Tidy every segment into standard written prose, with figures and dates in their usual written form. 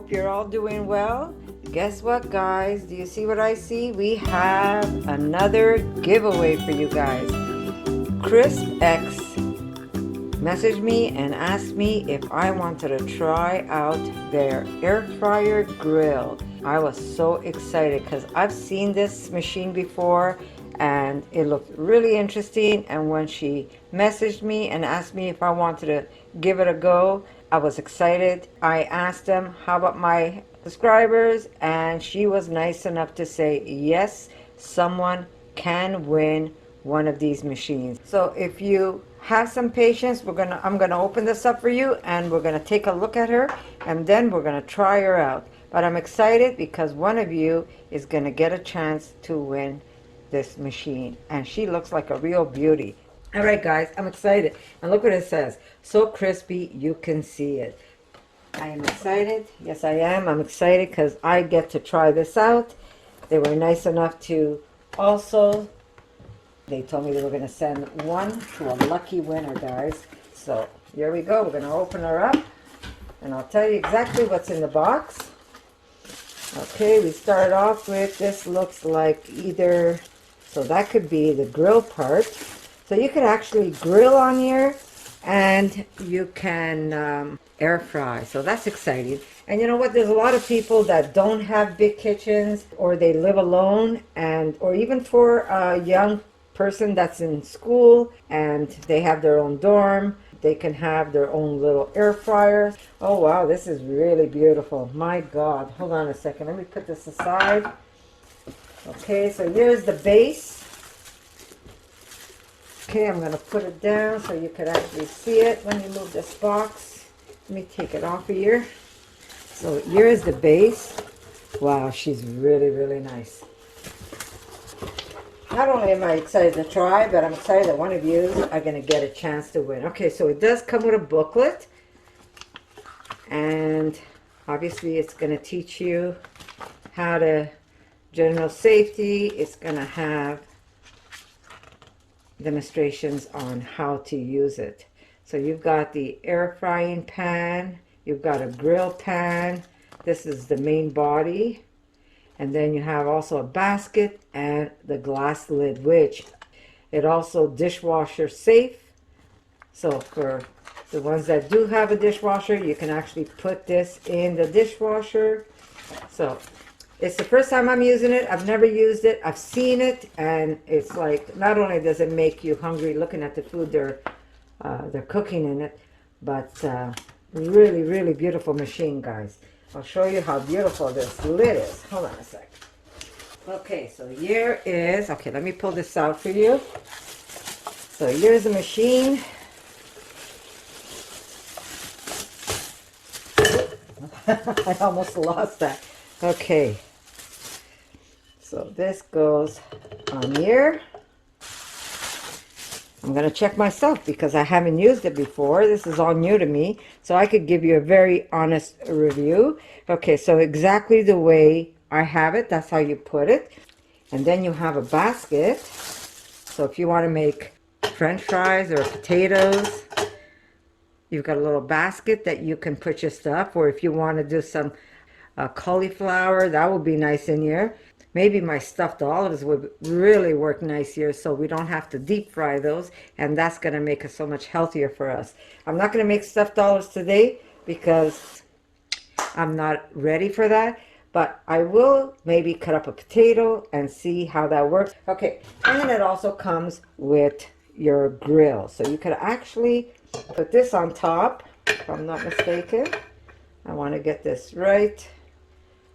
hope you're all doing well. Guess what, guys? Do you see what I see? We have another giveaway for you guys. CRISPX messaged me and asked me if I wanted to try out their air fryer grill. I was so excited because I've seen this machine before and it looked really interesting, and when she messaged me and asked me if I wanted to give it a go, I was excited. I asked them how about my subscribers, and she was nice enough to say yes, someone can win one of these machines. So if you have some patience, I'm gonna open this up for you and we're gonna take a look at her and then we're gonna try her out. But I'm excited because one of you is gonna get a chance to win this machine, and she looks like a real beauty. All right, guys, I'm excited, and look what it says. So crispy you can see it. I am excited. Yes, I am. I'm excited because I get to try this out. They were nice enough to also, they told me they were going to send one to a lucky winner, guys. So here we go. We're going to open her up and I'll tell you exactly what's in the box. Okay, we start off with, this looks like either, so that could be the grill part. So you could actually grill on here and you can air fry. So that's exciting. And you know what? There's a lot of people that don't have big kitchens, or they live alone, and or even for a young person that's in school and they have their own dorm, they can have their own little air fryer. Oh wow, this is really beautiful. My God, hold on a second. Let me put this aside. Okay, so here's the base. Okay, I'm going to put it down so you can actually see it when you move this box. Let me take it off of here. So here is the base. Wow, she's really, really nice. Not only am I excited to try, but I'm excited that one of you are going to get a chance to win. Okay, so it does come with a booklet. And obviously it's going to teach you how to, general safety. It's going to have demonstrations on how to use it. So you've got the air frying pan, you've got a grill pan, this is the main body, and then you have also a basket and the glass lid, which it also dishwasher safe. So for the ones that do have a dishwasher, you can actually put this in the dishwasher. So it's the first time I'm using it. I've never used it. I've seen it, and it's like, not only does it make you hungry looking at the food they're cooking in it, but really, really beautiful machine, guys. I'll show you how beautiful this lid is. Hold on a sec. Okay, so here is, okay, let me pull this out for you. So here's the machine. I almost lost that. Okay. So this goes on here. I'm going to check myself because I haven't used it before. This is all new to me, so I could give you a very honest review. Okay, so exactly the way I have it, that's how you put it. And then you have a basket. So if you want to make French fries or potatoes, you've got a little basket that you can put your stuff. Or if you want to do some cauliflower, that would be nice in here. Maybe my stuffed olives would really work nice here, so we don't have to deep fry those, and that's going to make it so much healthier for us. I'm not going to make stuffed olives today because I'm not ready for that, but I will maybe cut up a potato and see how that works. Okay, and then it also comes with your grill, so you could actually put this on top, if I'm not mistaken. I want to get this right.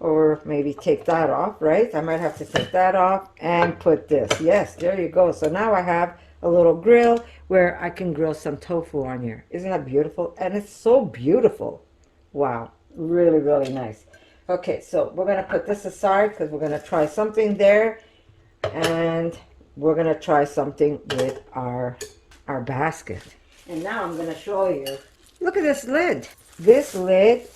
Or maybe take that off, right? I might have to take that off and put this. Yes, there you go. So now I have a little grill where I can grill some tofu on here. Isn't that beautiful? And it's so beautiful. Wow, really, really nice. Okay, so we're gonna put this aside because we're gonna try something there, and we're gonna try something with our basket. And now I'm gonna show you. Look at this lid. This lid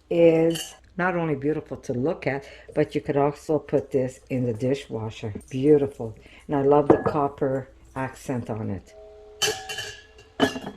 is not only beautiful to look at, but you could also put this in the dishwasher. Beautiful. And I love the copper accent on it.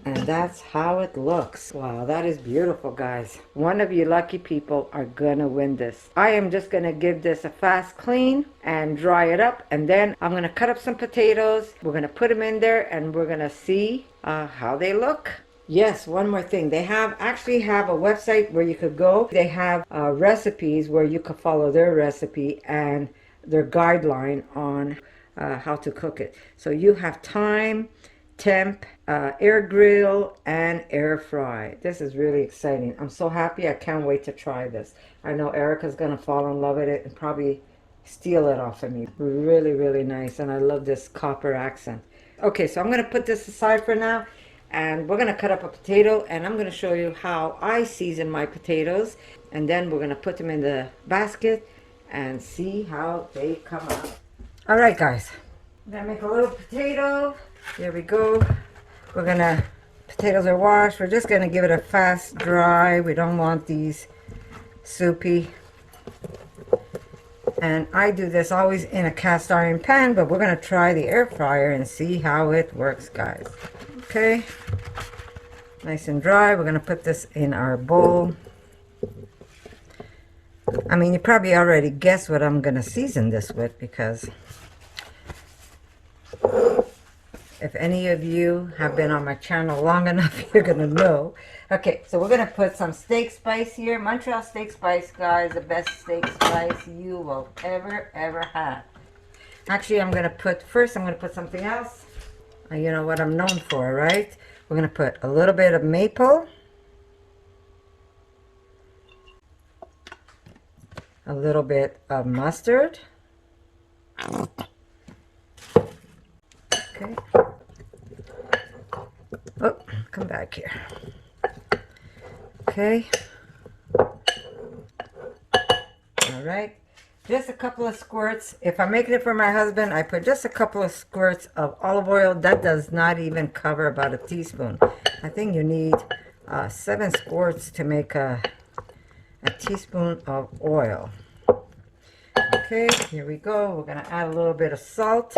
And that's how it looks. Wow, that is beautiful, guys. One of you lucky people are gonna win this. I am just gonna give this a fast clean and dry it up, and then I'm gonna cut up some potatoes. We're gonna put them in there and we're gonna see how they look. Yes, one more thing. They actually have a website where you could go. They have recipes where you could follow their recipe and their guideline on how to cook it. So you have time, temp, air grill, and air fry. This is really exciting. I'm so happy. I can't wait to try this. I know Erica's gonna fall in love with it and probably steal it off of me. Really, really nice. And I love this copper accent. Okay, so I'm gonna put this aside for now, and we're gonna cut up a potato, and I'm gonna show you how I season my potatoes, and then we're gonna put them in the basket and see how they come out. All right, guys, I'm gonna make a little potato. Here we go. Potatoes are washed. We're just gonna give it a fast dry. We don't want these soupy. And I do this always in a cast iron pan, but we're gonna try the air fryer and see how it works, guys. Okay, nice and dry. We're gonna put this in our bowl. I mean, you probably already guessed what I'm gonna season this with, because if any of you have been on my channel long enough, you're gonna know. Okay, so we're gonna put some steak spice here. Montreal steak spice, guys, the best steak spice you will ever have. Actually, I'm gonna put something else. You know what I'm known for, right? We're gonna put a little bit of maple, a little bit of mustard. Okay. Oh, come back here. Okay. All right. Just a couple of squirts. If I'm making it for my husband, I put just a couple of squirts of olive oil. That does not even cover about a teaspoon. I think you need 7 squirts to make a teaspoon of oil. Okay, here we go. We're going to add a little bit of salt.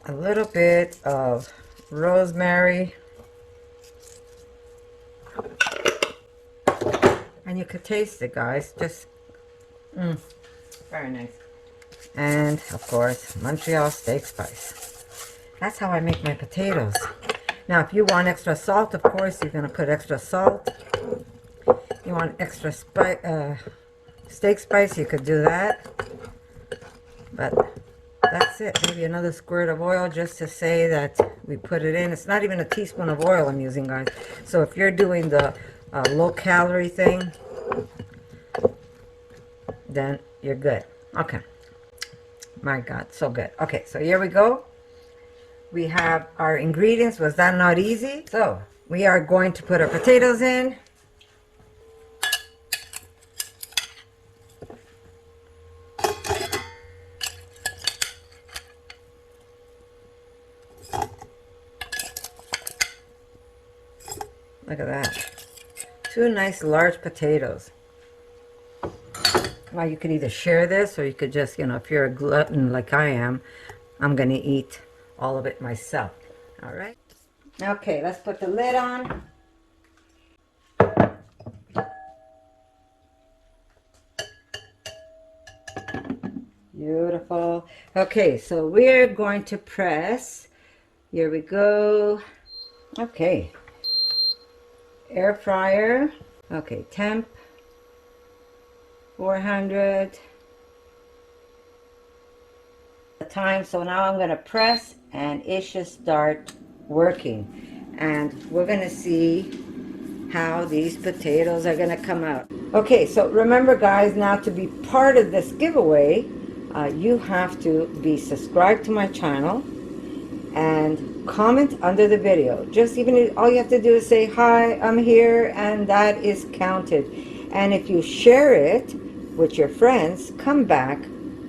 A little bit of rosemary, and you could taste it, guys. Just very nice. And of course, Montreal steak spice. That's how I make my potatoes. Now, if you want extra salt, of course, you're gonna put extra salt. You want extra steak spice, you could do that. But that's it. Maybe another squirt of oil just to say that we put it in. It's not even a teaspoon of oil I'm using, guys. So if you're doing the low-calorie thing, then you're good. Okay. My God, so good. Okay, so here we go. We have our ingredients. Was that not easy? So we are going to put our potatoes in. Look at that. 2 nice large potatoes. Well, you could either share this, or you could just, if you're a glutton like I am, I'm going to eat all of it myself. All right. Okay, let's put the lid on. Beautiful. Okay, so we're going to press. Here we go. Okay. Air fryer. Okay, temp 400 time. So now I'm going to press and it should start working, and we're going to see how these potatoes are going to come out. Okay, so remember, guys, now to be part of this giveaway, you have to be subscribed to my channel and comment under the video. All you have to do is say, hi, I'm here, and that is counted. And if you share it with your friends, come back,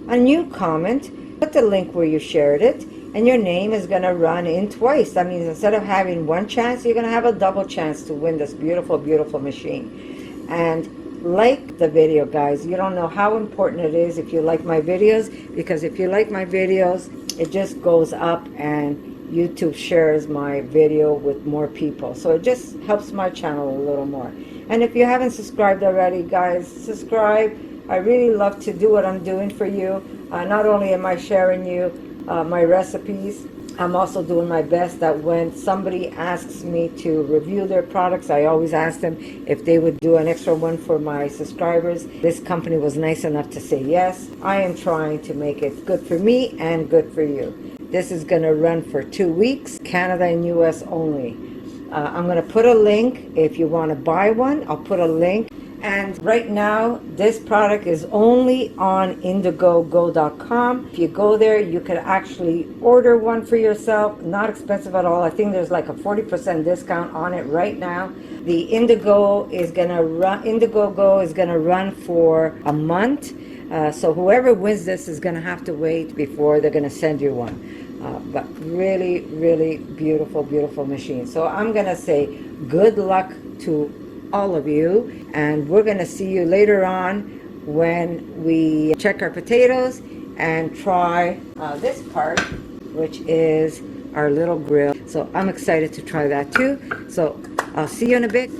a new comment, put the link where you shared it, and your name is going to run in twice. That means instead of having one chance, you're going to have a double chance to win this beautiful, beautiful machine. And like the video, guys. You don't know how important it is if you like my videos, because if you like my videos, it just goes up and YouTube shares my video with more people. So it just helps my channel a little more. And if you haven't subscribed already, guys, subscribe. I really love to do what I'm doing for you. Not only am I sharing you my recipes, I'm also doing my best that when somebody asks me to review their products, I always ask them if they would do an extra one for my subscribers. This company was nice enough to say yes. I am trying to make it good for me and good for you. This is going to run for 2 weeks, Canada and US only. I'm going to put a link if you want to buy one. I'll put a link. And right now, this product is only on indiegogo.com. If you go there, you can actually order one for yourself. Not expensive at all. I think there's like a 40% discount on it right now. The Indiegogo is gonna run for a month. So whoever wins this is gonna have to wait before they're gonna send you one. But really, really beautiful, beautiful machine. So I'm gonna say good luck to all of you, and we're going to see you later on when we check our potatoes and try this part, which is our little grill. So I'm excited to try that too. So I'll see you in a bit.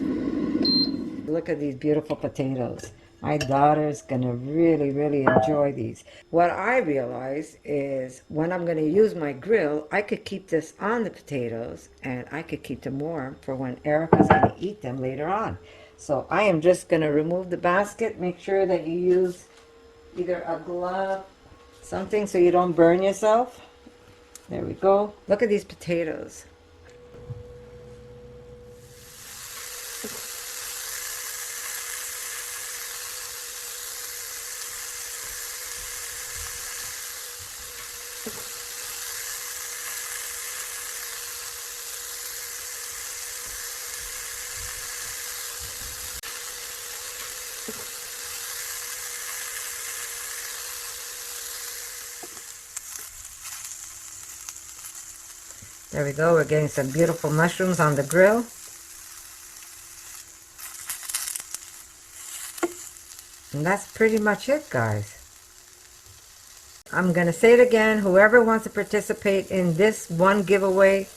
Look at these beautiful potatoes. My daughter's gonna really, really enjoy these. What I realize is when I'm gonna use my grill, I could keep this on the potatoes and I could keep them warm for when Erica's gonna eat them later on. So I am just gonna remove the basket. Make sure that you use either a glove, something so you don't burn yourself. There we go. Look at these potatoes. There we go. We're getting some beautiful mushrooms on the grill. And that's pretty much it, guys. I'm going to say it again. Whoever wants to participate in this one giveaway,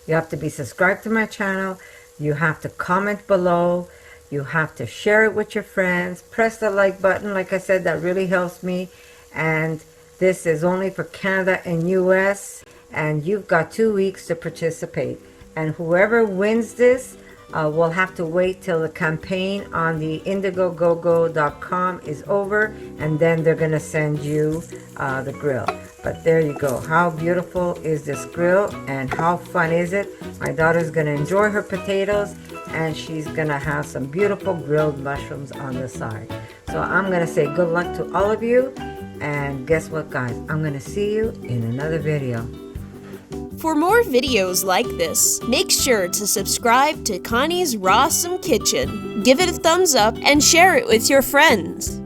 you have to be subscribed to my channel. You have to comment below. You have to share it with your friends. Press the like button. Like I said, that really helps me. And this is only for Canada and US. And you've got 2 weeks to participate. And whoever wins this will have to wait till the campaign on the indiegogo.com is over, and then they're going to send you the grill. But there you go. How beautiful is this grill, and how fun is it? My daughter's going to enjoy her potatoes, and she's going to have some beautiful grilled mushrooms on the side. So I'm going to say good luck to all of you, and guess what, guys? I'm going to see you in another video. For more videos like this, make sure to subscribe to Connie's RAWsome Kitchen, give it a thumbs up, and share it with your friends.